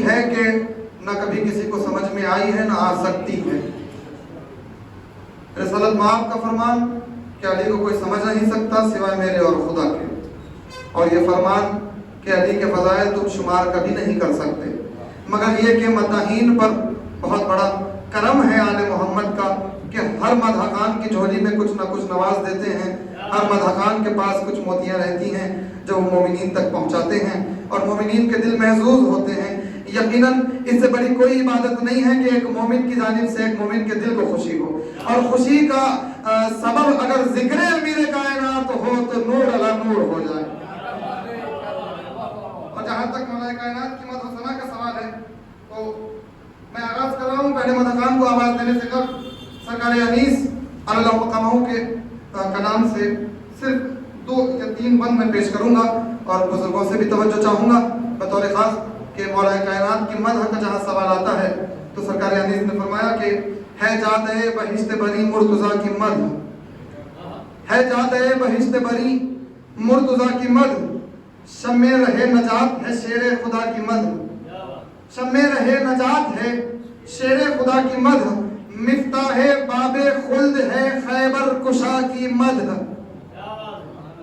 ایسی ہے کہ نہ کبھی کسی کو سمجھ میں آئی ہے نہ آ سکتی ہے۔ رسالت مآب کا فرمان کہ علی کو کوئی سمجھ نہیں سکتا سوائے میرے اور خدا کے، اور یہ فرمان کہ علی کے فضائل تم شمار کبھی نہیں کر سکتے، مگر یہ کہ مداحین پر بہت بڑا کرم ہے آل محمد کا کہ ہر مدح خان کی جھولی میں کچھ نہ کچھ نواز دیتے ہیں، ہر مدح خان کے پاس کچھ موتیاں رہتی ہیں جو وہ مومنین تک پہنچاتے ہیں اور مومنین کے دل محظوظ ہوتے ہیں۔ یقیناً اس سے بڑی کوئی عبادت نہیں ہے کہ ایک مومن کی جانب سے ایک مومن کے دل کو خوشی ہو، اور خوشی کا سبب اگر ذکر امیر کائنات ہو تو نور علی نور ہو جائے۔ اور جہاں تک مولا کائنات کی مدح و ثنا کا سوال ہے تو میں آغاز کر رہا ہوں پہلے مدح خان کو آواز دینے سے قبل سرکار انیس اللہ مقامہ کے کلام سے صرف 2 یا 3 بند میں پیش کروں گا، اور بزرگوں سے بھی توجہ چاہوں گا بطور خاص کہ مولا کائنات کی مدح کا جہاں سوال آتا ہے تو سرکار انیس نے فرمایا کہ ہے جاتے بہشت بری مرتضیٰ کی مدح، ہے جاتے بہشت بری مرتضیٰ کی مدح، شمع رہے نجات ہے شیر خدا کی مدح، شمع رہے نجات ہے شیر خدا کی مدح، مفتاح باب خلد ہے خیبر کشا کی مدح،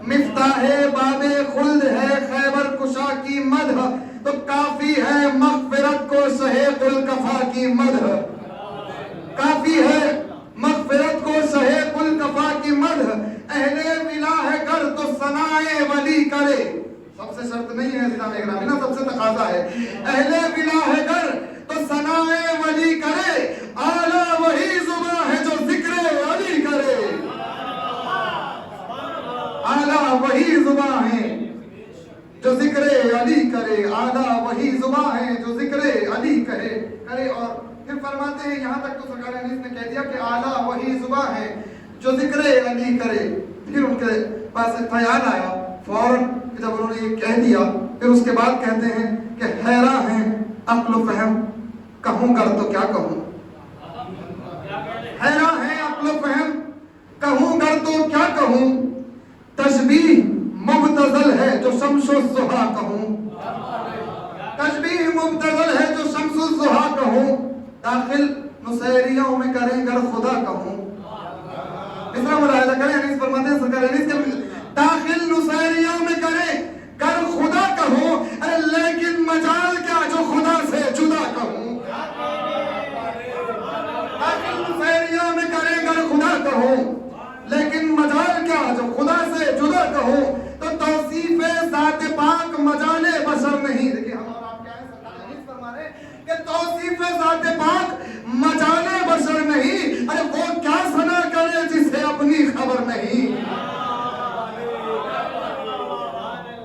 مفتاح باب خلد ہے خیبر کشا کی مدح، تو کافی ہے مغفرت کو سہیق الکفا کی مدح، کافی ہے مغفرت کو سہیق الکفا کی مدح، اہل ولا ہے گر تو ثنائے ولی کرے، سب سے شرط نہیں ہے اسلام اکرامی نا، سب سے تقاضا ہے، اہل ولا ہے گر تو ثنائے ولی کرے، اعلیٰ وہی زباں ہے جو ذکر علی کرے، اعلیٰ وہی زباں ہے جو ذکر علی کرے، اعلیٰ وہی زباں ہے جو ذکر علی کرے۔ اور پھر فرماتے ہیں یہاں تک تو سرکار انیس نے کہہ دیا کہ اعلیٰ وہی زباں ہے جو ذکر علی کرے، پھر ان کے پاس خیال آیا فوراً جب انہوں نے یہ کہہ دیا، پھر اس کے بعد کہتے ہیں کہ حیراں ہیں عقل و فہم کہوں گر تو کیا کہوں، حیراں ہیں عقل و فہم کہوں گر تو کیا کہوں، تشبیہ مبتذل ہے جو شمس الضحیٰ کہوں، تشبیہ مبتذل ہے جو شمس الضحیٰ کہوں، داخل نصیریوں میں کریں گر خدا کہوں۔ اس طرح ملاحظہ کریں، انیس فرماتے ہیں سرکار انیس کے داخل نصیریوں میں کریں گر خدا کہوں، لیکن مجال کیا جو خدا سے جدا کہوں، داخل نصیریوں میں کریں گر خدا کہوں، لیکن مجال کیا جو خدا سے جدا کہوں، تو توصیف ذات پاک مجال بشر نہیں۔ دیکھیں ہم اور آپ کیا ہیں، سرکار انیس فرما رہے ہیں کہ توصیف ذات پاک مجال بشر نہیں، ارے وہ کیا ثنا کرے جسے اپنی خبر نہیں،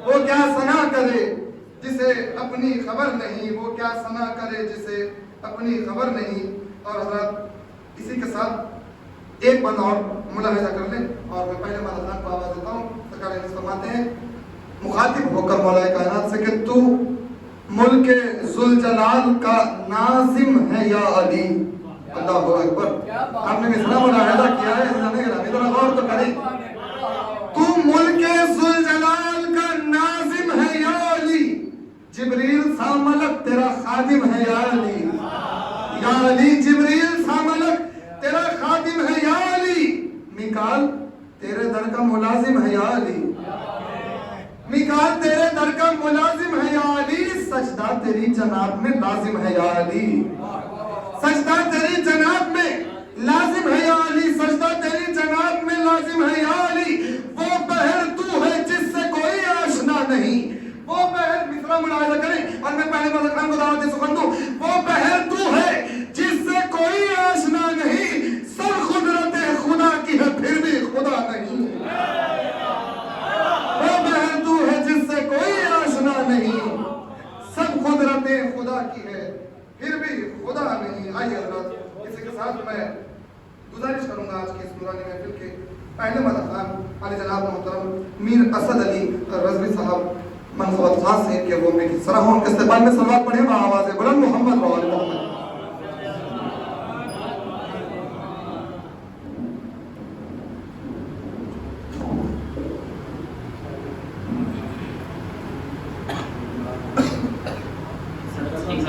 وہ کیا ثنا کرے جسے اپنی خبر نہیں، وہ کیا ثنا کرے جسے اپنی خبر نہیں۔ اور حضرات اسی کے ساتھ ایک بند اور ملاحظہ کر لیں، اور میں پہلے مدح خان کو آواز دیتا ہوں۔ سرکار انیس فرماتے ہیں مخاطب ہو کر مولا کائنات سے کہ تو ملک ذوالجلال کا ناظم ہے یا علی، اللہ اکبر۔ آپ نے کس طرح ملاحظہ کیا ہے، ذرا غور تو کریں، تو ملک ذوالجلال کا ناظم ہے یا علی، جبریل سا ملک تیرا خادم ہے یا علی، یا علی جبریل سا ملک تیرا خادم ہے یا علی، میکال تیرے در کا ملازم ہے یا علی، میکال تیرے در کا ملازم ہے یا علی، سجدہ تیری جناب میں لازم ہے یا علی، سجدہ تیری جناب میں لازم ہے یا علی، سجدہ تیری جناب میں لازم ہے یا علی، وہ بہر تو ہے جس سے کوئی آشنا نہیں، وہ بہر، مصرع ملاحظہ کریں اور میں پہلے مدح خان کو دعوت سخن دوں، وہ بہر تو ہے جس سے کوئی آشنا نہیں، سب قدرت خدا کی ہے پھر بھی خدا نہیں، وہ بہر تو ہے جس سے کوئی آشنا نہیں، سب قدرت خدا کی ہے پھر بھی خدا نہیں۔ آئیے حضرات اسی کے ساتھ میں گزارش کروں گا آج کی اس نورانی محفل کے پہلے مدح خان علی جناب محترم میر اسد علی رضوی صاحب منصوبت خاص سے کہ وہ میری سراہوں کے استقبال میں صلوات پڑھیں با آواز بلند محمد و آل محمد۔ ایک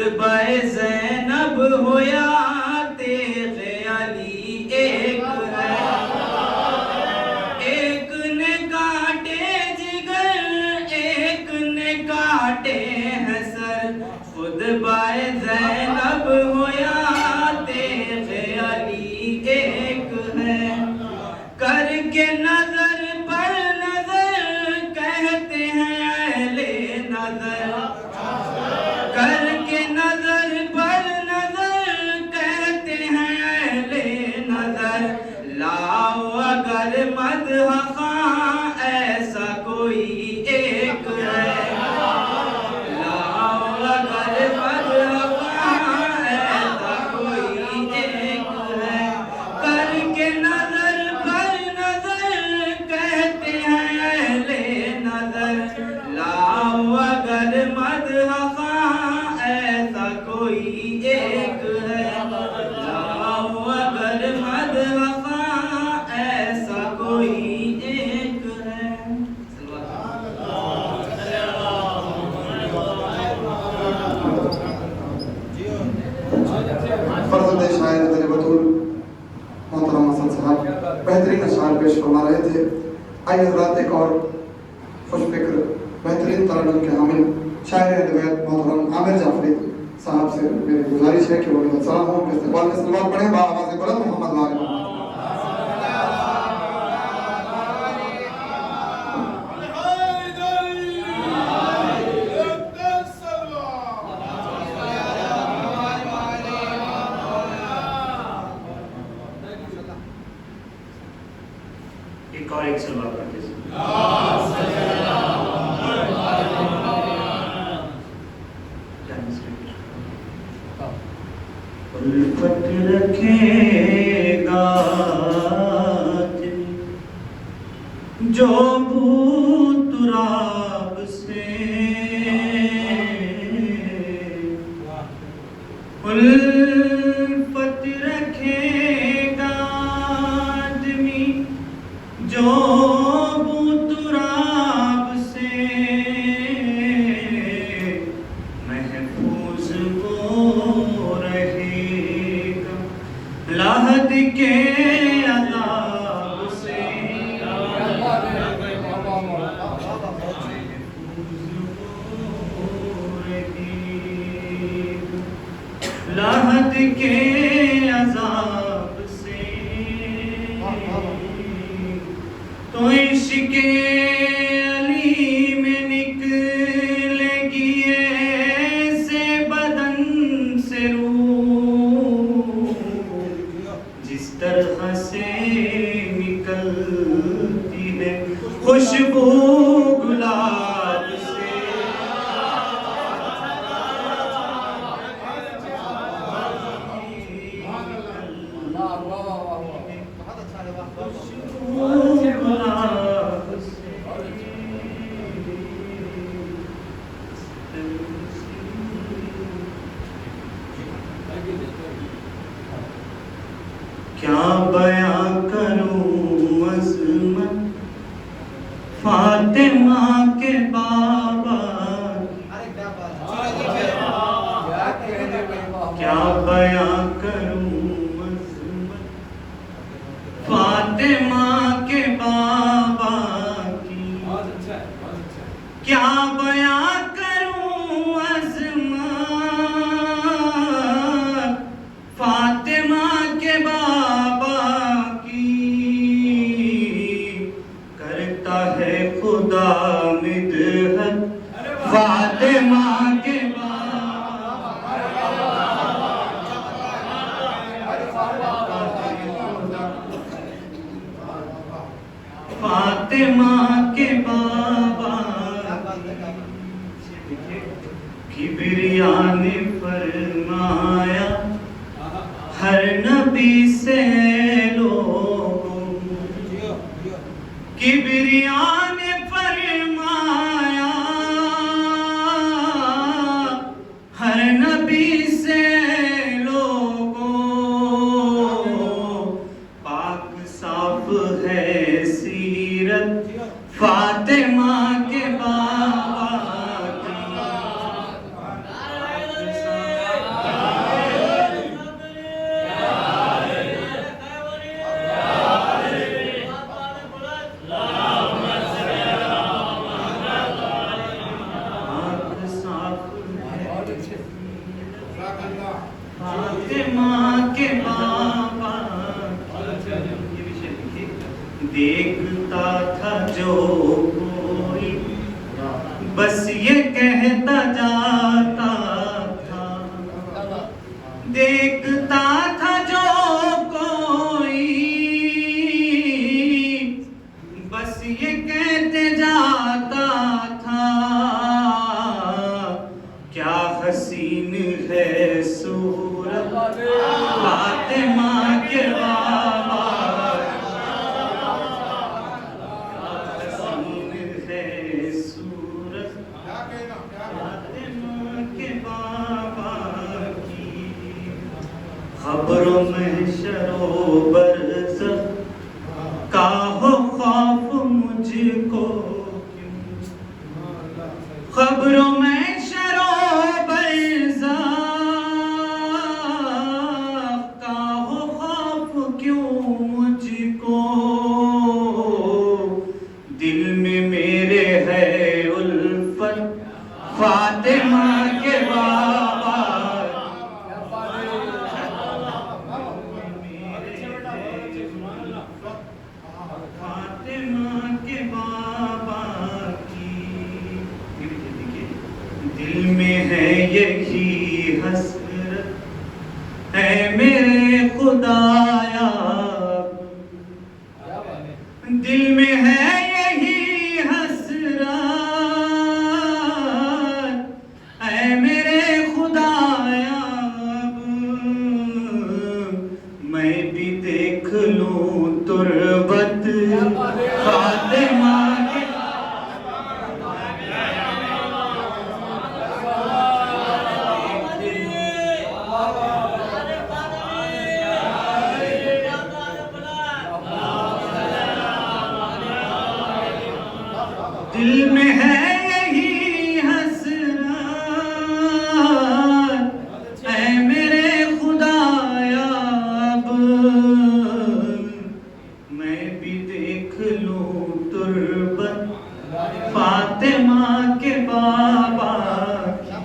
خطبہ زینب ہو یا تیغ علی ایک ہے، ایک نے کاٹے جگر ایک نے کاٹے ہیں سر، خطبہ زینب ہو یا تیغ علی ایک ہے، کر کے نظر پر نظر کہتے ہیں اہل نظر، کر کے نظر پر نظر کہتے ہیں اہل نظر، لاؤ اگر مدح خواں ایسا کوئی ایک ہے، لاؤ اگر مدح خواں ایسا کوئی ایک ہے، کر کے نظر پر نظر کہتے ہیں اہل نظر، لاؤ اگر مدح خواں ایسا کوئی ایک ہے، لاؤ اگر مدح خواں ایسا کوئی ایک ہے۔ فرزند شاعر در بطول محترم حسن صاحب بہترین اشعار پیش فرما رہے تھے۔ آئیے حضرات ایک اور خوش فکر بہترین ترنم کے حامل شاعر اہل بیت محترم عامر جعفری صاحب سے میری گزارش ہے کہ وہ السلام کے استقبال میں صلوات پڑھیں با آواز بلند محمد وآل محمد۔ ایک اور ایک سلوات پڑھتے ہیں۔ الفت رکھے گا دل جو بو تراب سے، الفت رکھے گا آدمی جو بو تراب سے، محفوظ وہ رہے گا لحد کے عذاب سے، لحد کے عذاب سے، تو عشق علی میں نکلے گی ایسے بدن سے روح، جس طرح سے نکلتی ہے خوشبو گلاب سے، کیا بیاں کروں عظمت فاطمہ کے بابا کی، کیا بیاں کروں عظمت فاطمہ کے بابا کی، کیا بیاں کروں عظمت فاطمہ کے بابا کی، کرتا ہے خدا مدحت فاطمہ کے فاطمہ کے بابا، کبریا نے فرمایا ہر نبی سے لوگوں، کبریا نے فرمایا ہر نبی سے لوگوں، پاک صاف ہے سیرت فاطمہ کے بابا کی، دیکھتا تھا جو کوئی بس یہ کہتا جاتا تھا، دیکھتا تھا جو کوئی بس یہ کہتے جاتا تھا، کیا حسین ہے صورت فاطمہ کے بابا، حسین ہے صورت فاطمہ کے بابا کی، خبروں میں شرو برزخ کا ہو خوف مجھ کو کیوں، خبروں میں شرو برزخ کا ہو خوف کیوں مجھ کو، دل میں میرے ہے الفت فاطمہ کے بابا، فاطمہ کے بابا کی، دل میں ہے یہی حسرت ہے میرے خدایا، دل میں ہے یہی حسرت ہے میرے خدایا، میں بھی دیکھ لوں تربت فاطمہ کے، دل میں ہے یہی حسرت اے میرے خدایا، اب میں بھی دیکھ لوں تربت فاطمہ کے بابا کی،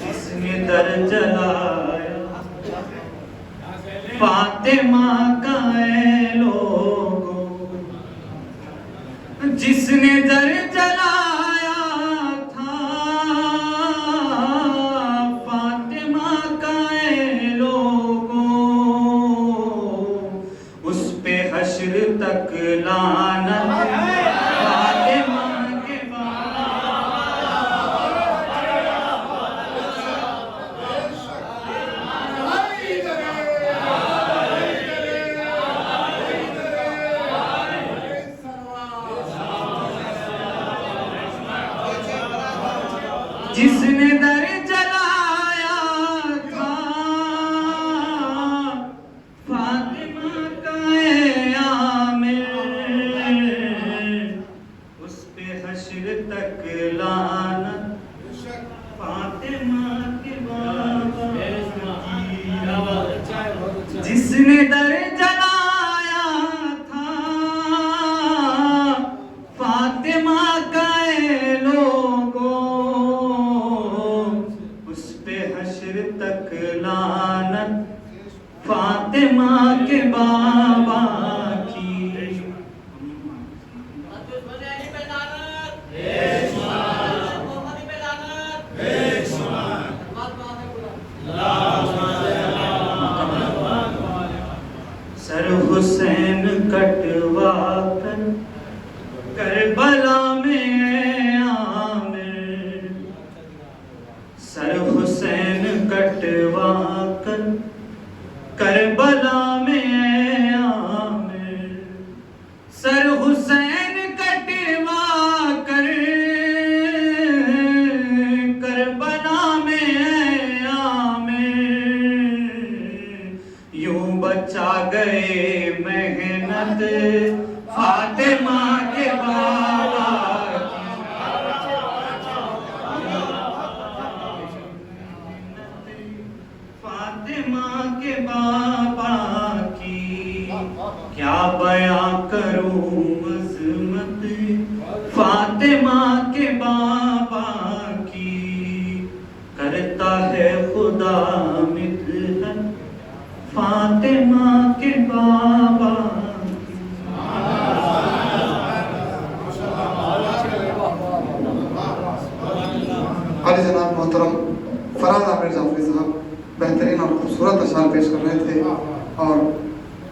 جس نے در جلایا فاطمہ کا اے لوگوں، جس نے در جلایا تھا فاطمہ کا اے لوگوں، اس پہ حشر تک لعنت فاطمہ کے جس نے در جلایا تھا فاطمہ کا اے عامر، اس پہ حشر تک لعنت فاطمہ کے بابا کی، جس نے در جلایا تھا فاطمہ کا اے لوگوں، حشر تک لعنت فاطمہ کے بابا کی، سر حسین کٹوا کر کربلا میں عامر، سر حسین کٹوا کر کربلا میں عامر، سر حسین کٹوا کر کربلا میں عامر، یوں بچا گئے محنت فاطمہ کے بابا فاطمہ کے بابا کی، کیا بیان کروں عظمت فاطمہ کے بابا کی، کرتا ہے خدا مدحت فاطمہ کے بابا علی جناب محترم فراز عامر جعفری صاحب بہترین اور خوبصورت اشعار پیش کر رہے تھے اور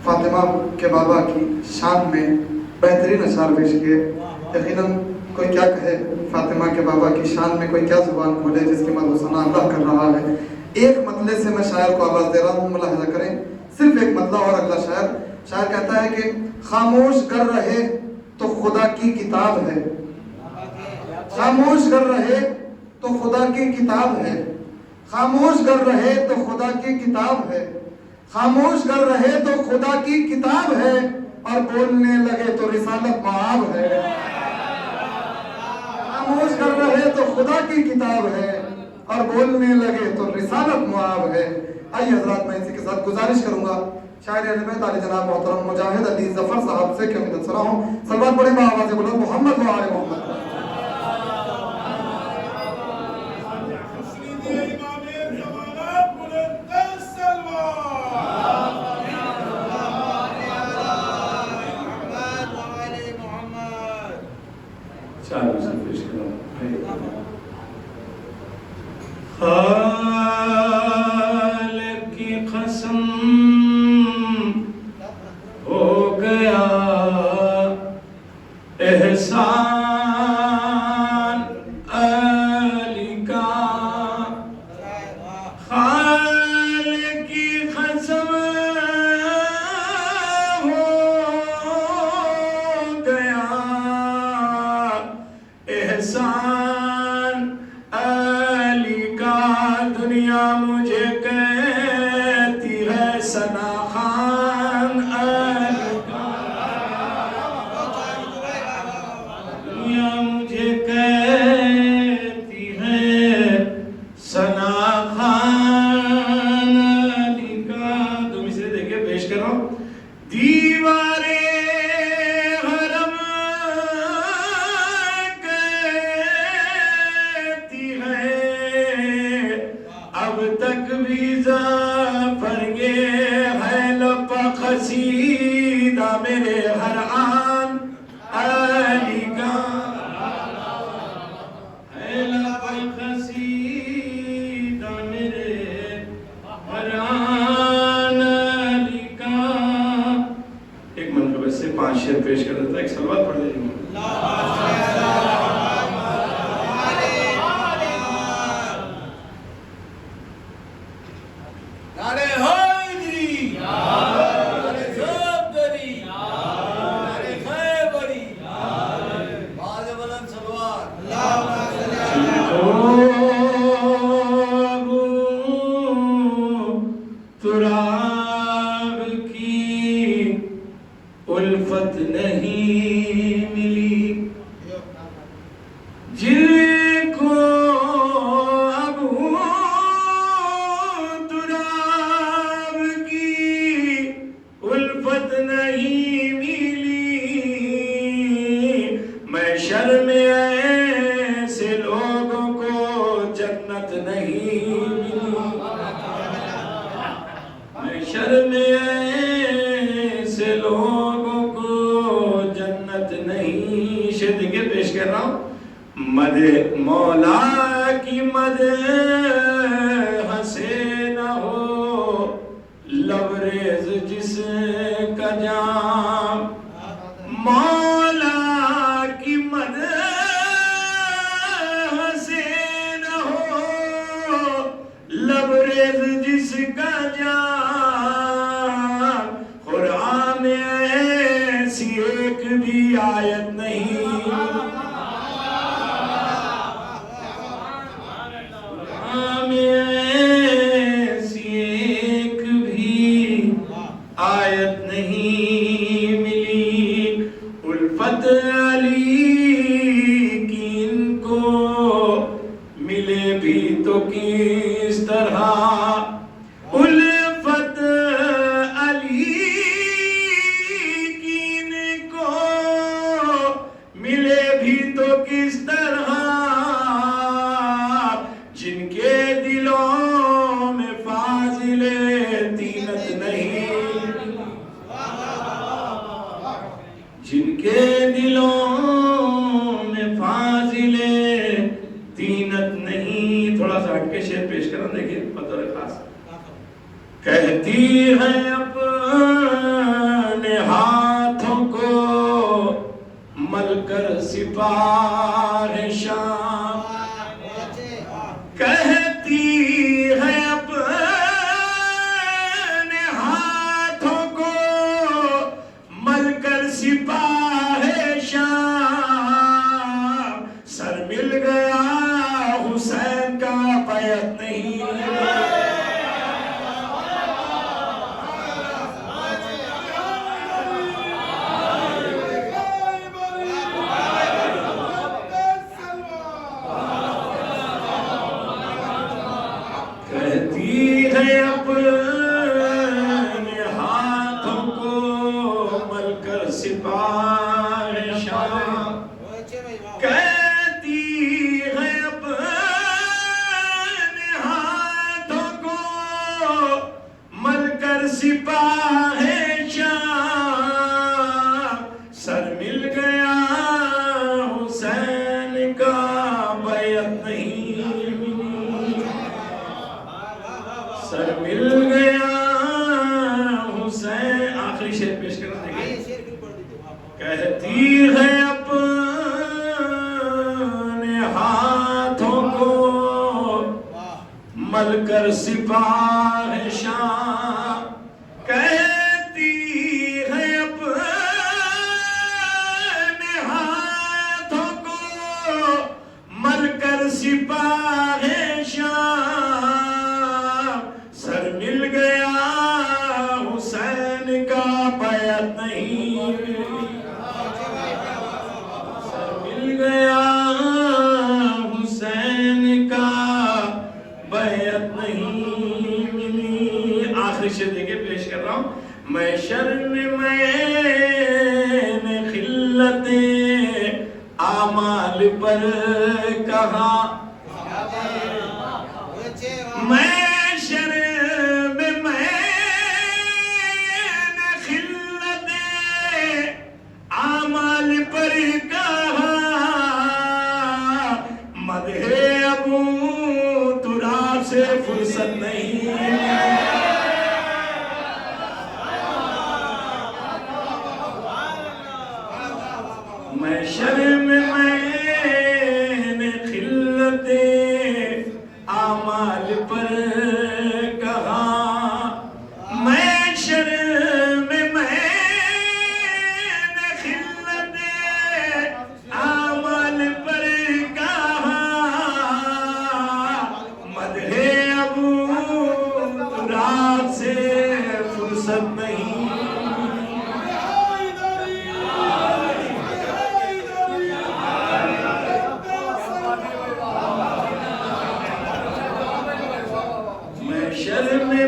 فاطمہ کے بابا کی شان میں بہترین اشعار پیش کیے. یقیناً کوئی کیا کہے فاطمہ کے بابا کی شان میں کوئی کیا زبان کھولے جس کی مدح و ثنا اللہ کر رہا ہے. ایک مطلع سے میں شاعر کو آواز دے رہا ہوں, ملاحظہ کریں, صرف ایک مطلع اور اگلا شاعر کہتا ہے کہ خاموش کر رہے تو خدا کی کتاب ہے, خاموش کر رہے تو خدا کی کتاب ہے, خاموش کر رہے تو خدا کی کتاب ہے, خاموش کر رہے تو خدا کی کتاب ہے, اور بولنے لگے تو رسالت معاب ہے. خاموش کر رہے تو خدا کی کتاب ہے اور بولنے لگے تو رسالت معاب ہے. آئیے حضرات میں اسی کے ساتھ گزارش کروں گا شاعر اہل بیت علی جناب محترم مجاہد علی ظفر صاحب سے کہ امید سرا ہوں صلوات پڑھیں بآواز بلند محمد و آل محمد. خالق کی قسم ہو گیا احسان علی کا, خالق کی قسم ہو گیا احسان علی کا. دنیا مجھے کہتی ہے ثنا خان علی کا, دنیا مجھے کہتی ہے ثنا خان علی کا. تم اسے دیکھیں پیش کر رہا ہوں. دیوارے تک بھی ظفر یہ ہے لپا قصیدہ میرے ہر آن علی کا, ہے لپا قصیدہ میرے ہر آن علی کا. ایک منقبت سے 5 شعر پیش کر دیتا ہے, ایک صلوات پڑھ لیجیے. تراب کی الفت نہیں ملی جن کو اب تراب کی الفت نہیں ملی. میں شرم ایسے لوگوں کو جنت نہیں ملی, شرم ایسے لوگوں کو جنت نہیں. شعر دیکھیں پیش کر رہا ہوں. مدح مولا کی مدح ہنسے نہ ہو لبریز جس کا جام, مولا کی مدح ہنسے نہ ہو لبریز جس کا جام. قرآن میں ایسی ایک بھی آیت نہیں, قرآن میں ایسی ایک بھی آیت نہیں ہٹ کے شعر پیش کرنا، دیکھیے بطور خاص. کہتی ہے اپنے ہاتھوں کو مل کر سپاہ شام، کہتی ہے اپنے ہاتھوں کو مل کر سپاہ شام، سر مل گیا حسین کا بیعت نہیں. اپنے ہاتھوں کو مل کر سپاہ شام، کہتی ہے اپنے ہاتھوں کو مل کر سپاہ شام، سر مل گیا حسین کا بیعت نہیں، سر مل گیا حسین. آخری شعر پیش کرنا دیکھیں. کہتی ہے اپنے ہاتھوں کو مل کر سپاہ شام، کہتی ہے اپنے ہاتھوں کو مل کر سپاہ شام، سر مل گیا حسین کا بیعت نہیں، سر مل گیا حسین کا بیعت نہیں. آخری شعر دیکھیں پیش کر رہا ہوں. محشر میں نے خلت اعمال پر کہا، محشر میں نے خلت اعمال پر کہا، مدح ابو تراب سے فرصت نہیں. محشر میں نے خلت اعمال پر کہا، محشر میں نے خلت اعمال پر کہا، مدح ابو تراب سے فرصت نہیں. محشر میں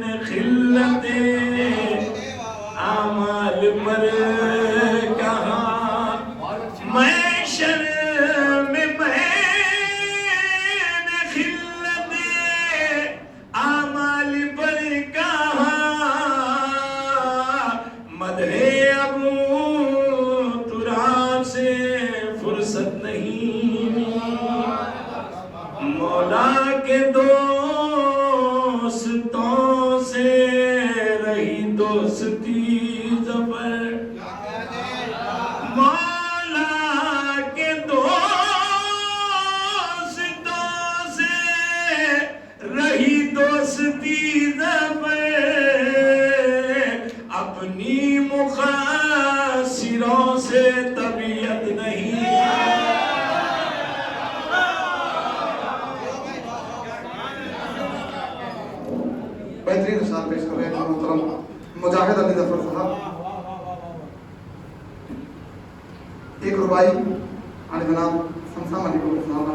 نے خلت اعمال پر کہا، محشر میں نے خلت اعمال پر کہا، مدح ابو تراب سے فرصت نہیں. مولا کے دوستوں سے رہی دوستی زبر، مولا کے دوستوں سے رہی دوستی زبر، اپنی مخاصروں سے طبیعت نہیں. بہترین اشعار پیش کر رہے ہیں محترم مجاہد علی ظفر صاحب. ایک ربائی علی جناب سمسام علی کو صاحب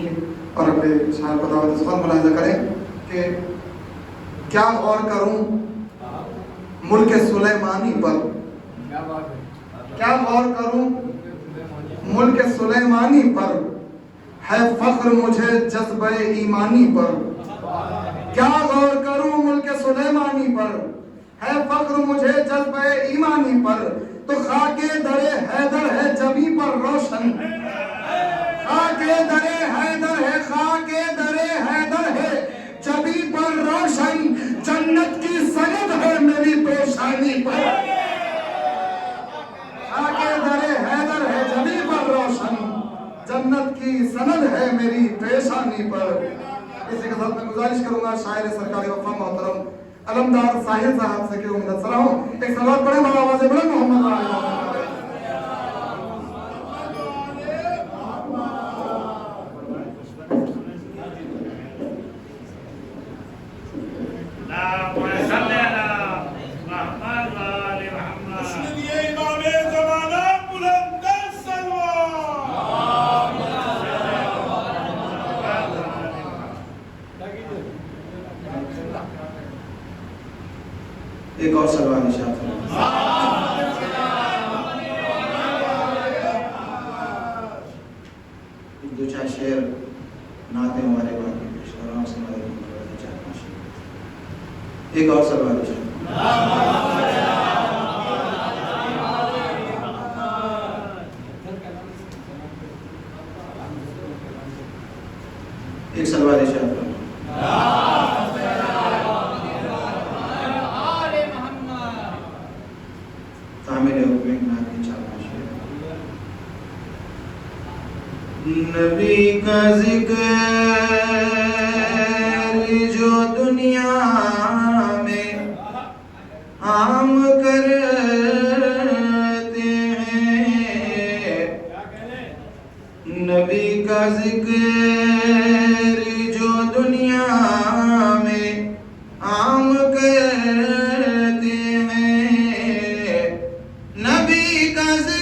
کی اور اپنے شاعر کو دعوت سخن ملاحظہ کریں کہ کیا غور کروں ملک سلیمانی پر، کیا غور کروں ملک سلیمانی پر، ہے فخر مجھے جذبہ ایمانی پر. کیا غور کروں ملک سلیمانی پر، ہے فخر مجھے جذبہ ایمانی پر. تو خاک در حیدر ہے جبیں پر روشن، خاک در حیدر ہے خاکے درے حیدر ہے جبی پر روشن، جنت کی سند ہے میری پیشانی پر۔ خاکے درے حیدر ہے جبی پر روشن، جنت کی سند ہے میری پیشانی پر۔ اسی کے ساتھ میں گزارش کروں گا شاعر سرکاری وفا محترم علمدار ساحل صاحب سے کہ وہ مدد سراہوں ایک صلوات پڑھیں بڑا آواز بلند محمد علیہ ایک اور سلوات ارشاد فرمائیں۔ دو چار شعر نعتیں ہمارے باقی پیش کر رہا ہوں، اس کے بعد چار پانچ شعر۔ ایک اور سلوات ارشاد ایک سلوات ارشاد فرمائیں۔ نبی کا ذکر جو دنیا میں عام کرتے ہیں، نبی کا ذکر جو دنیا میں عام کرتے ہیں، نبی کا ذکر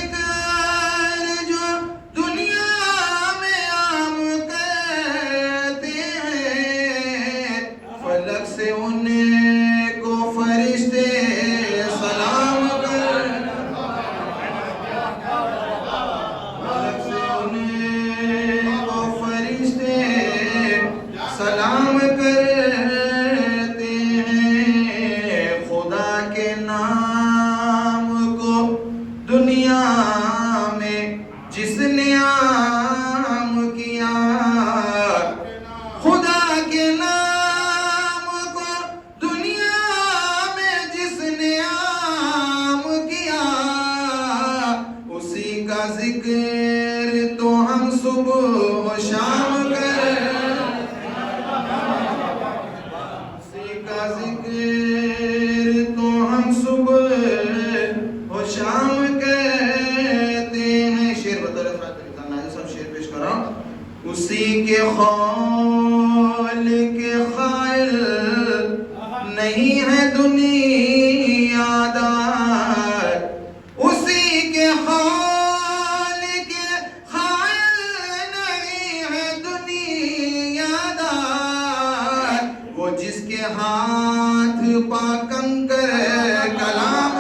اسی کے خالق خائل نہیں ہے دنیا دار، اسی کے خالق خائل نہیں ہے دنیا دار، وہ جس کے ہاتھ پا کنکر کلام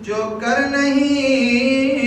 جو کر نہیں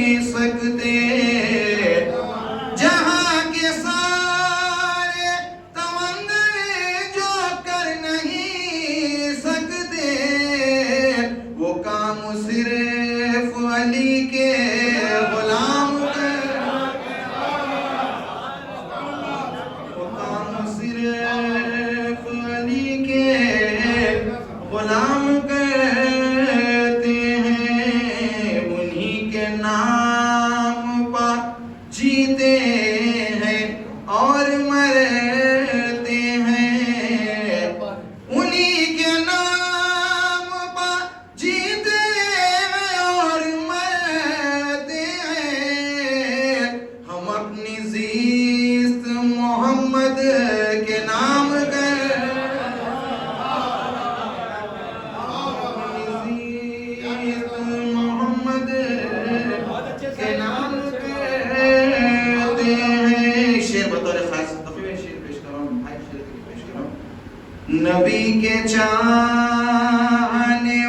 نبی کے چاہنے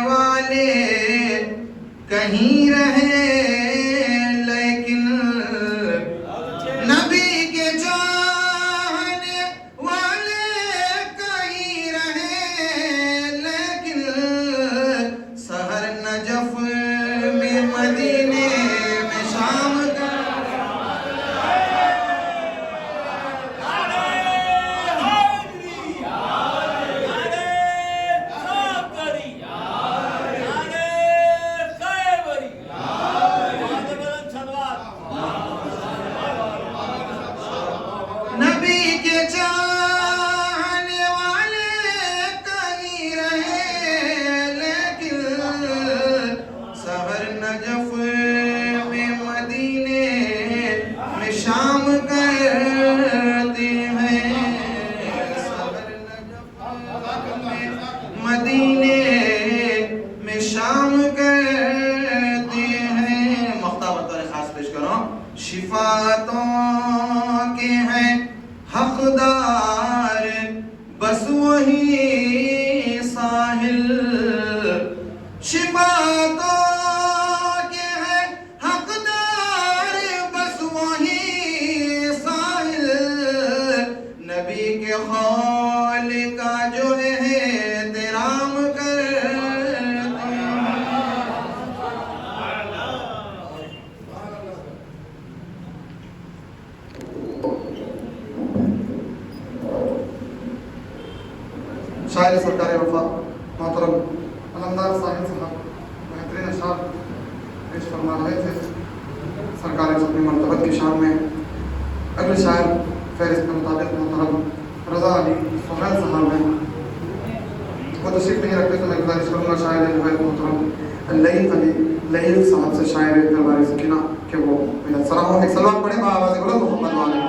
والے کہیں رہے لیکن نبی کے چاہنے والے کہیں رہے لیکن سحر نجف میں مدینے میں شام کا نبی کے چاہنے والے کہیں رہے لیکن سحر نجف میں مدینے میں شام کرتے ہیں سحر نجف میں مدینے میں شام کرتے ہیں مقطع بطور خاص پیش کرو شفاعتوں کے ہیں حقدار بس وہی ساحل شفاعتوں کے ہیں حقدار بس وہی ساحل نبی کے خول کا جو ہے احترام کرتے ہیں شاعر سرکار وفا محترم علمدار ساحل صاحب بہترین اشعار پیش فرما رہے تھے سرکار کی اپنی مرتبت کی شان میں. اگلے شاعر فہرست کے مطابق محترم رضا علی سہیل صاحب ہیں. وہ تشریف نہیں رکھتے تو میں گزارش کروں گا شاعر محترم لئیم علی لئیم صاحب سے شاعر دربار سکینہ کہ وہ ملت سرا ہوں. ایک سلوات پڑھیں با آواز بلند محمد والے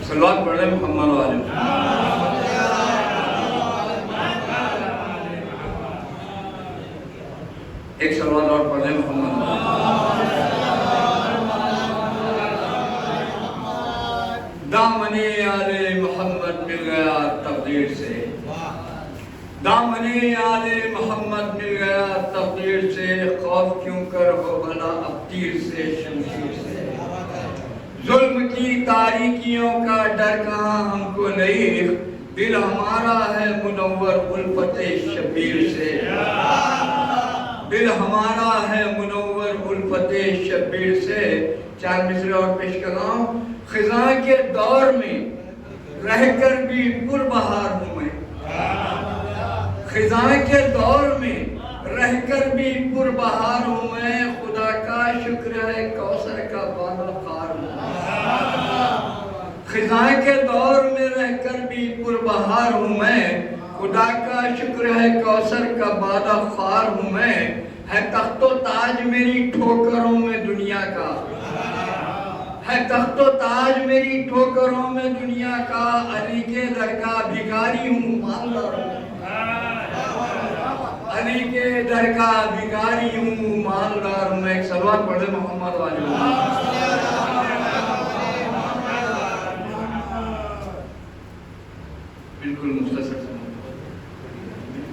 سلوات پڑھ لیں محمد والے. ایک سلوات اور پڑھ لیں محمد والے. دامنِ آل محمد مل گیا تقدیر سے دامنِ آل محمد مل گیا تقدیر سے خوف کیوں کر ہو بھلا اب تیر سے شمشیر سے ظلم کی تاریکیوں کا ڈر کہاں ہم کو نہیں دل ہمارا ہے منور الفت شبیر سے دل ہمارا ہے منور الفت شبیر سے. چار مصرے اور پیش کر رہا ہوں. خزاں کے دور میں رہ کر بھی پربہار ہوں میں خزاں کے دور میں رہ کر بھی پربہار ہوں میں خدا کا شکر ہے کوثر کا بالا خار ہوں خزاں کے دور میں رہ کر بھی پربہار ہوں میں خدا کا شکر ہے کوثر کا بالا خار ہوں میں ہے تخت و تاج میری ٹھوکروں میں دنیا کا ہے تخت و تاج میری ٹھوکروں میں دنیا کا علی کے در کا بھکاری ہوں مالدار ہوں علی کے در کا بھکاری ہوں مالدار ہوں. ایک سلوات پڑھ لیں محمد والے. بالکل مختصر سے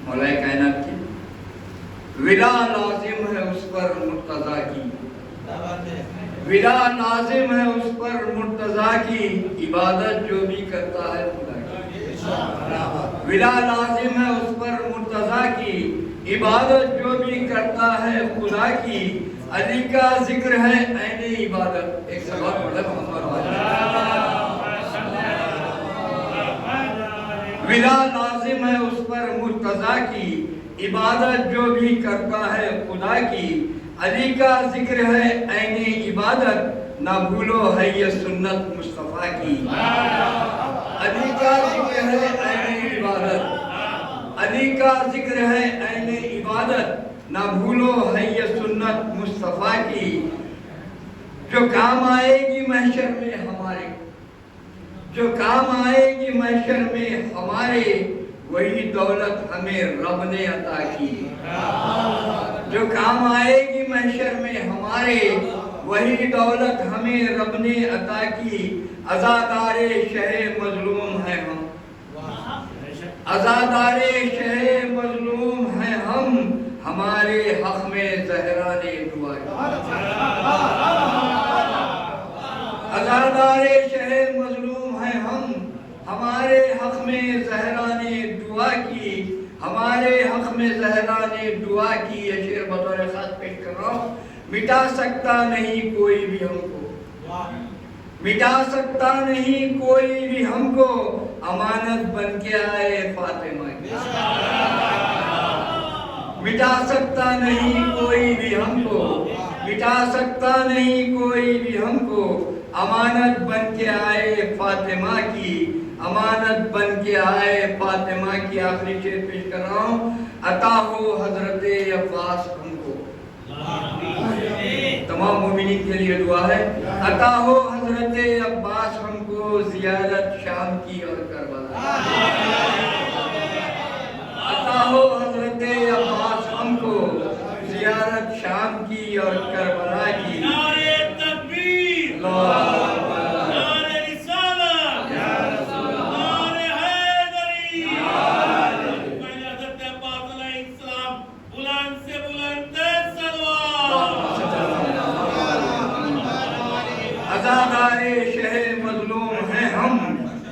مولا کائنات کی ولا لازم ہے اس پر مرتضیٰ کی ولا لازم ہے اس پر مرتضیٰ کی عبادت جو بھی کرتا ہے خدا کی ولا لازم ہے اس پر مرتضیٰ کی عبادت جو بھی کرتا ہے خدا کی علی کا ذکر ہے عین عبادت. ایک سوال پڑھے محمد والے. ولا لازم ہے اس پر مرتضیٰ کی عبادت جو بھی کرتا ہے خدا کی علی کا ذکر ہے عین عبادت نہ بھولو ہے یہ سنت مصطفیٰ کی علی کا ذکر ہے عین عبادت علی کا ذکر ہے عین عبادت نہ بھولو ہے یہ سنت مصطفیٰ کی جو کام آئے گی محشر میں ہمارے جو کام آئے گی محشر میں ہمارے وہی دولت ہمیں رب نے عطا کی، جو کام آئے گی محشر میں ہمارے، وہی دولت ہمیں رب نے عطا کی۔ عزادار شہ مظلوم ہیں ہم، عزادار شہ مظلوم ہیں ہم، ہمارے حق میں زہرا نے دعا کی۔ عزادار شہ مظلوم ہیں ہم، ہمارے حق میں زہرا نے دعا کی، ہمارے حق میں زہرا نے دعا کی۔ یہ شعر بطور خاص پیش کر رہا ہوں۔ مٹا سکتا نہیں کوئی بھی ہم کو، مٹا سکتا نہیں کوئی بھی ہم کو، امانت بن کے آئے فاطمہ کی۔ مٹا سکتا نہیں کوئی بھی ہم کو، مٹا سکتا نہیں کوئی بھی ہم کو، امانت بن کے آئے فاطمہ کی، امانت بن کے آئے فاطمہ کی۔ آخری شعر پیش کر رہا ہوں۔ عطا ہو حضرت عباس ہم کو، تمام مومنین کے لیے دعا ہے۔ عطا ہو حضرت عباس ہم کو، زیارت شام کی اور کربلا۔ عطا ہو حضرت عباس ہم کو، زیارت شام کی اور کربلا کی۔ نعرہ تکبیر، اللہ نعرہ رسالت، نعرہ حیدری۔ پہلے حضرت عباس علیہ السلام بلند سے بلند صلوات۔ عزادار شہ مظلوم ہیں ہم،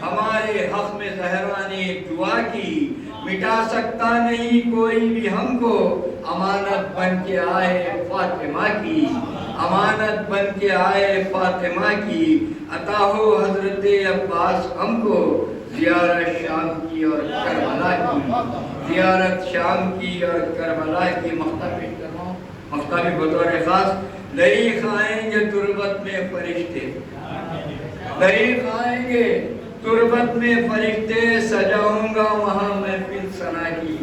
ہمارے حق میں زہرا نے دعا کی۔ مٹا سکتا نہیں کوئی بھی ہم کو، امانت بن کے آئے فاطمہ کی، امانت بن کے آئے فاطمہ کی۔ عطا ہو حضرت عباس ہم کو، زیارت شام کی اور کربلا کی، زیارت شام کی اور کربلا کی۔ مقطع پیش کر رہا ہوں، مقطع بھی بطور خاص۔ دریغ آئیں گے تربت میں فرشتے، دریغ آئیں گے تربت میں فرشتے، سجاؤں گا وہاں محفل ثنا کی،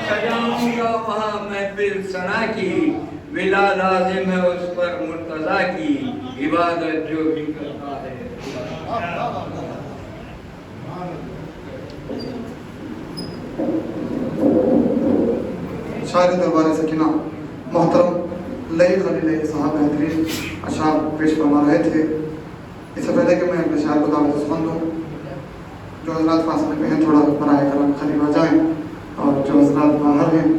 سجاؤں گا وہاں محفل ثنا کی۔ ولا لازم ہے اس پر مرتضیٰ کی، عبادت جو بھی کرتا ہے۔ شاعر دربار سکینہ محترم لئی خلیل صاحب بہترین اشعار پیش فرما رہے تھے۔ اس سے پہلے کہ میں اپنے شاعر کو دعوت سخن دوں، جو حضرات فاصلے پہ ہیں تھوڑا براہ کرم قریب آ جائیں، اور جو حضرات باہر ہیں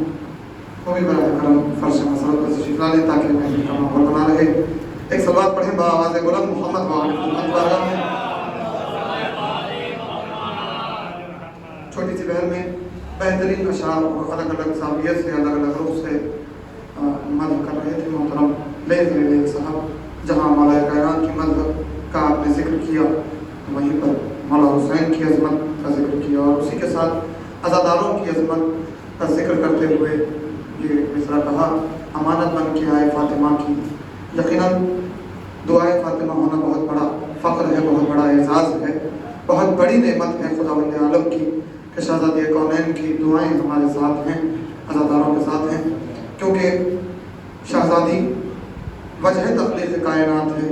وہ بھی براہ کرم فرش مسرت پر تشریف لا لیں تاکہ محفل کا ماحول بنا رہے۔ ایک صلوات پڑھیں بآواز بلند محمد وآل محمد بارگاہ میں۔ چھوٹی سی بہن میں بہترین اشعار اور الگ الگ زاویے سے، الگ الگ روح سے مدح کر رہے تھے محترم لئی خلیل صاحب۔ جہاں مولا کائنات کی مدح کا آپ نے ذکر کیا، وہیں پر مولا حسین کی عظمت کا ذکر کیا، اور اسی کے ساتھ عزاداروں کی عظمت کا ذکر کرتے ہوئے یہ مصرع کہا، امانت بن کے آئے فاطمہ کی۔ یقیناً دعائے فاطمہ ہونا بہت بڑا فخر ہے، بہت بڑا اعزاز ہے، بہت بڑی نعمت ہے خداوند عالم کی کہ شہزادی کونین کی دعائیں ہمارے ساتھ ہیں، عزاداروں کے ساتھ ہیں، کیونکہ شہزادی وجہ تخلیق کائنات ہے۔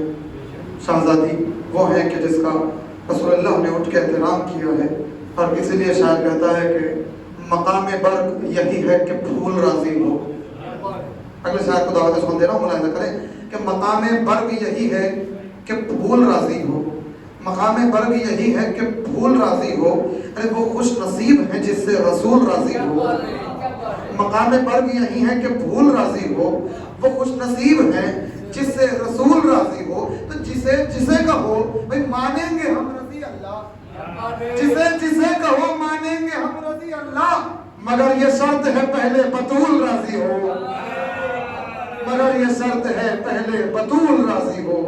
شہزادی وہ ہے کہ جس کا رسول اللہ نے اٹھ کے احترام کیا ہے، اور اسی لیے شاعر کہتا ہے کہ مقام برق یہی ہے کہ پھول راضی ہو۔ اگلے شاعر کو دعوت سن دے رہا ہوں، ملاحظہ کریں کہ مقام برق یہی ہے کہ پھول راضی ہو، مقام برق یہی ہے کہ پھول راضی ہو، ارے وہ خوش نصیب ہیں جس سے رسول راضی ہو۔ مقام برق یہی ہے کہ پھول راضی ہو، وہ خوش نصیب ہیں جس سے رسول راضی ہو۔ تو جسے کہو بھئی مانیں گے ہم رضی اللہ، جسے کہو مانیں گے ہم رضی اللہ، مگر یہ شرط ہے پہلے بطول راضی ہو، مگر یہ شرط ہے پہلے بطول راضی ہو،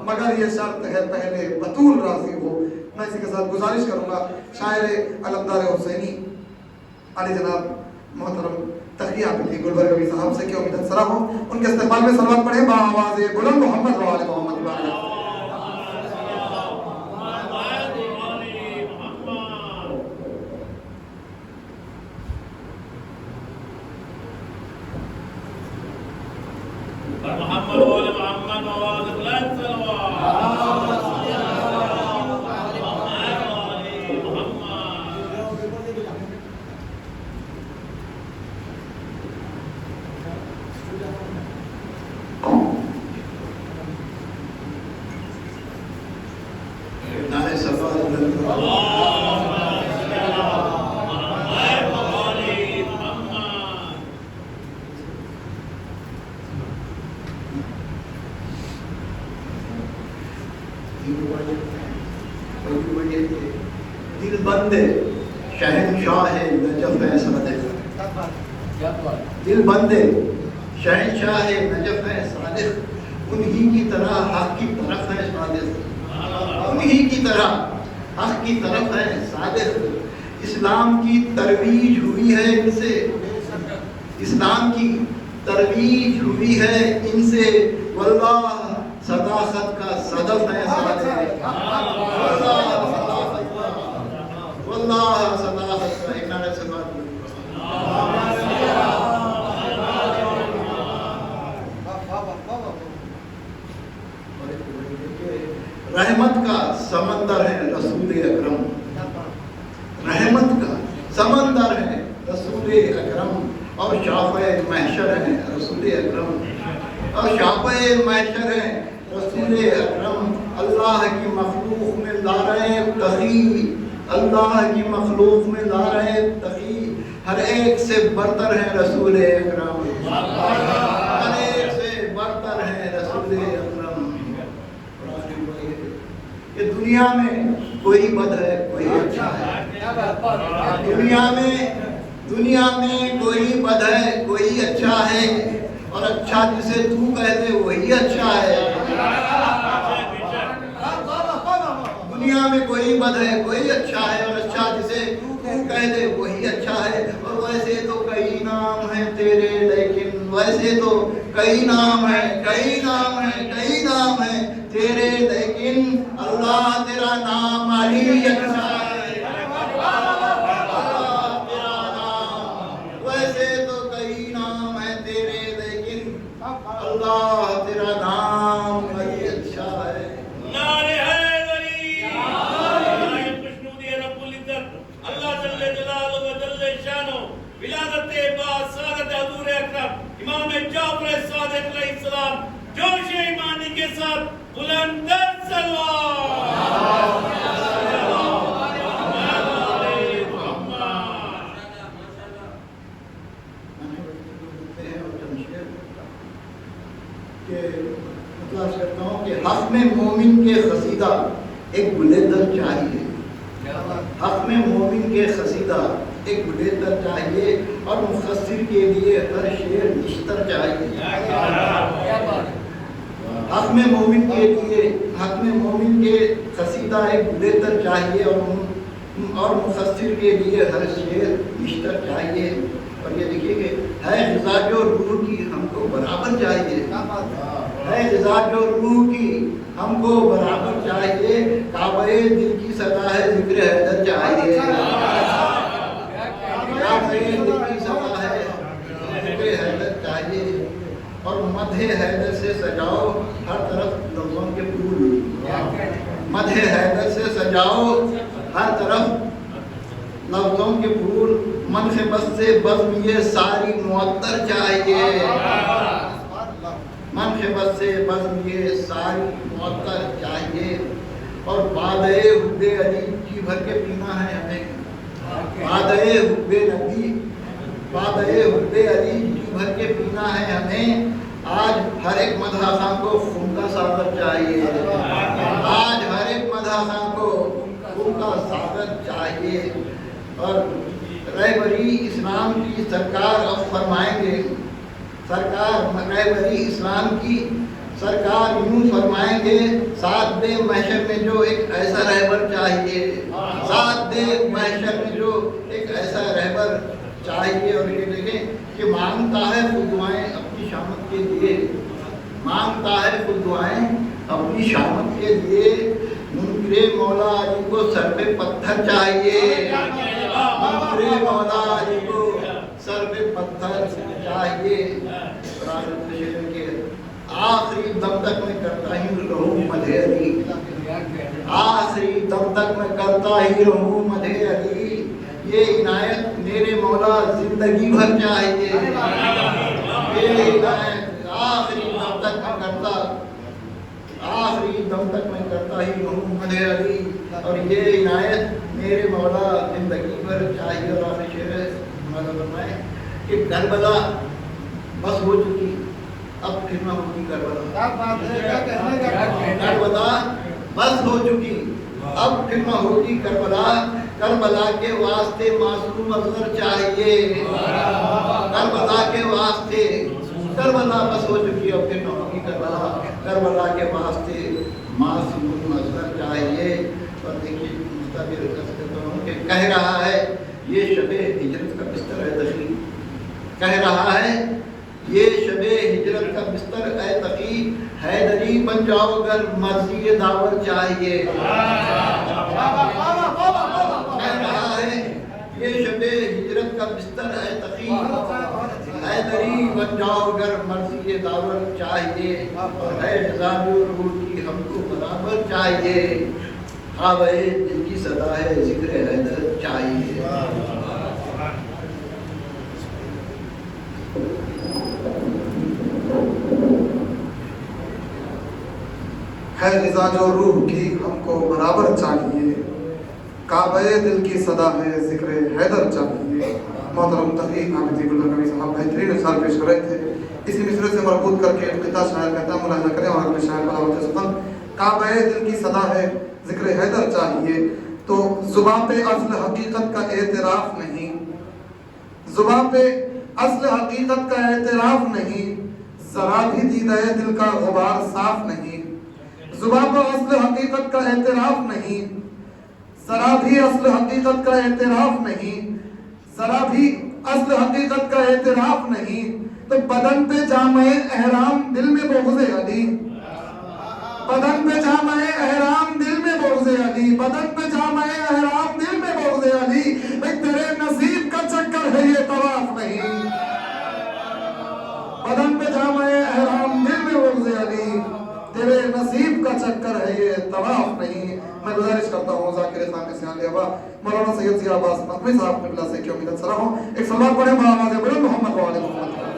مگر یہ شرط ہے پہلے بطول راضی ہو۔ میں اسی کے ساتھ گزارش کروں گا شاعر علمدار حسینی علی جناب محترم تقی عابدی گلبرگ علی صاحب سے کہ امید سرا ہوں، ان کے استقبال میں صلوات پڑھیں بآواز بلند محمد وآل محمد بارگاہ۔ محمد وآل محمد وآل بلند صلوات۔ شہنشاہ نجف صادق، دل بندے شہنشاہ نجف صادق، انہی کی طرح حق کی طرف ہے صادق، انہی کی طرح حق کی طرف ہے صادق۔ اسلام کی ترویج ہوئی ہے ان سے، اسلام کی ترویج ہوئی ہے ان سے، واللہ صداقت کا صدف ہے صادق، واللہ صداقت کا ایک نعرہ سے بات رحمت کا سمندر ہے رسول اکرم، رحمت کا سمندر ہے رسول اکرم، اور شافع محشر ہے رسول اکرم، اور شافع محشر ہے رسول اکرم۔ اللہ کی مخلوق میں لا ریب تقی، اللہ کی مخلوق میں لا ریب تقی، ہر ایک سے برتر ہے رسول اکرم، ہر ایک سے برتر ہے رسول اکرم۔ کہ دنیا میں کوئی بد ہے کوئی اچھا ہے، دنیا میں کوئی بد ہے کوئی اچھا ہے، اور اچھا جسے تو کہہ دے وہی اچھا ہے۔ دنیا میں کوئی بد ہے کوئی اچھا ہے، اور اچھا جسے تو کہہ دے وہی اچھا ہے۔ اور ویسے تو کئی نام ہیں تیرے، لیکن ویسے تو کئی نام ہیں، کئی نام ہیں، کئی نام ہیں تیرے، لیکن اللہ تیرا نام علی اچھا ہے، اللہ تیرا نام، ویسے تو کئی نام ہیں تیرے، لیکن اللہ تیرا نام علی اچھا ہے۔ نعرہ حیدری، نعرہ خوشنودی رب العزت اللہ جل جلالہ و جل شانہ، ولادت باصارت حضور اکرم امام جعفر صادق علیہ السلام، جوش ایمانی کے ساتھ بلند سلوات۔ کرتا ہوں کہ حق میں مومن کے قصیدہ ایک بلیدر چاہیے، حق میں مومن کے قصیدہ ایک بلیدر چاہیے، اور مختصر کے لیے ہر شعر نشتر چاہیے۔ حق میں مومن کے لیے، حق میں مومن کے قصیدہ ایک بلیدر چاہیے، اور مختصر کے لیے ہر شعر نشتر چاہیے۔ اور یہ دیکھیے کہ ہے غذا جو روح کی ہم کو برابر چاہیے، ہے غذا جو روح کی ہم کو برابر چاہیے، کعبہ دل کی صدا ہے ذکر حیدر چاہیے، کعبہ دل کی صدا ہے ذکر حیدر چاہیے، اور مدح حیدر سے سجاؤ ہر طرف لفظوں کے پھول، مدح حیدر سے سجاؤ ہر طرف لفظوں کے پھول، منخبت سے بزم یہ ساری معطر چاہیے، منخبت سے بزم یہ ساری معطر چاہیے، اور بادئ حب علی جی بھر کے پینا ہے ہمیں، بادئ حب نبی، بادئ حب علی جی بھر کے پینا ہے ہمیں۔ آج ہر ایک مدح خاں کو خون کا ساغر چاہیے، آج ہر ایک مدح خاں کو خون کا ساغر چاہیے۔ اور رہبری اسلام کی سرکار اب فرمائیں گے، سرکار رہبری اسلام کی سرکار یوں فرمائیں گے، ساتھ دے محشر میں جو ایک ایسا رہبر چاہیے، ساتھ دے محشر میں جو ایک ایسا رہبر چاہیے۔ اور یہ دیکھیں کہ مانگتا ہے خود دعائیں اپنی شامت کے لیے، مانگتا ہے خود دعائیں اپنی شامت کے لیے، منکر مولا علی کو سر پہ پتھر چاہیے، منکر مولا علی کو سر پہ پتھر چاہیے۔ کے آخری دم تک میں کرتا ہی رہوں مدح علی، آخری دم تک میں کرتا ہی رہوں مدح علی، یہ عنایت میرے مولا زندگی بھر چاہیے، یہ عنایت آخری دم تک میں کرتا، آخری دم تک میں کرتا ہی رہوں مدح علی، اور یہ عنایت میرے مولا زندگی بھر چاہیے۔ اور آخری شعر مولا فرمائے کہ کربلا بس ہو چکی، اب پھر نہ ہوگی کربلا، کربلا بس ہو چکی، اب پھر نہ ہوگی کربلا، کربلا کے واسطے معصوم افضل چاہیے، کربلا کے واسطے، کربلا بس ہو چکی اب پھر نوکی کربلا، کربلا کے واسطے معصوم افضل چاہیے۔ اور دیکھیے کہ کہہ رہا ہے یہ شب ہجرت کا بستر ہے تقی، کہہ رہا ہے یہ شب ہجرت کا بستر اے تقی، حیدری بن جاؤ اگر مرضی دعوت چاہیے۔ کہہ رہا ہے یہ شب ہجرت کا بستر اے تقی، حیدری بن جاؤ اگر مرضی دعوت چاہیے، اور ہے نظام روح کی ہم کو برابر چاہیے، خواب دل کی صدا ہے ذکر حیدر چاہیے۔ ہے مزاج و روح کی ہم کو برابر چاہیے، کعبہ دل کی صدا ہے ذکر حیدر چاہیے۔ محترم تحقیق حامدی گلبرگمی صاحب بہترین مثال پیش کر رہے تھے، اسی مصرے سے مربوط کر کے قطعہ شاعر کہتا ہے، ملاحظہ کریں اور اگلے شاعر بلاوت سخن، کعبہ دل کی صدا ہے ذکر حیدر چاہیے۔ تو زباں پہ اصل حقیقت کا اعتراف نہیں، زباں پہ اصل حقیقت کا اعتراف نہیں، ذرا بھی دیدہ دل کا غبار صاف نہیں، زباں پہ اصل حقیقت کا اعتراف نہیں، ذرا بھی اصل حقیقت کا اعتراف نہیں، ذرا بھی اصل حقیقت کا اعتراف نہیں، تو بدن پہ جامع احرام دل میں بغض علی، بدن پہ جامع احرام دل میں بغض علی، بدن پہ جامع احرام دل میں بغض علی، بھئی تیرے نصیب کا چکر ہے یہ طواف نہیں، بدن پہ جامع احرام دل میں بغض علی، تیرے نصیب کا چکر ہے یہ طواف نہیں۔ میں گزارش کرتا ہوں ذاکر خان کے سیان لیابا مولانا سید ضیاء عباس نقوی صاحب قبلہ سے کہ امیدت سرا ہوں، ایک سلوات پڑھیں با آواز بلند محمد و آل محمد۔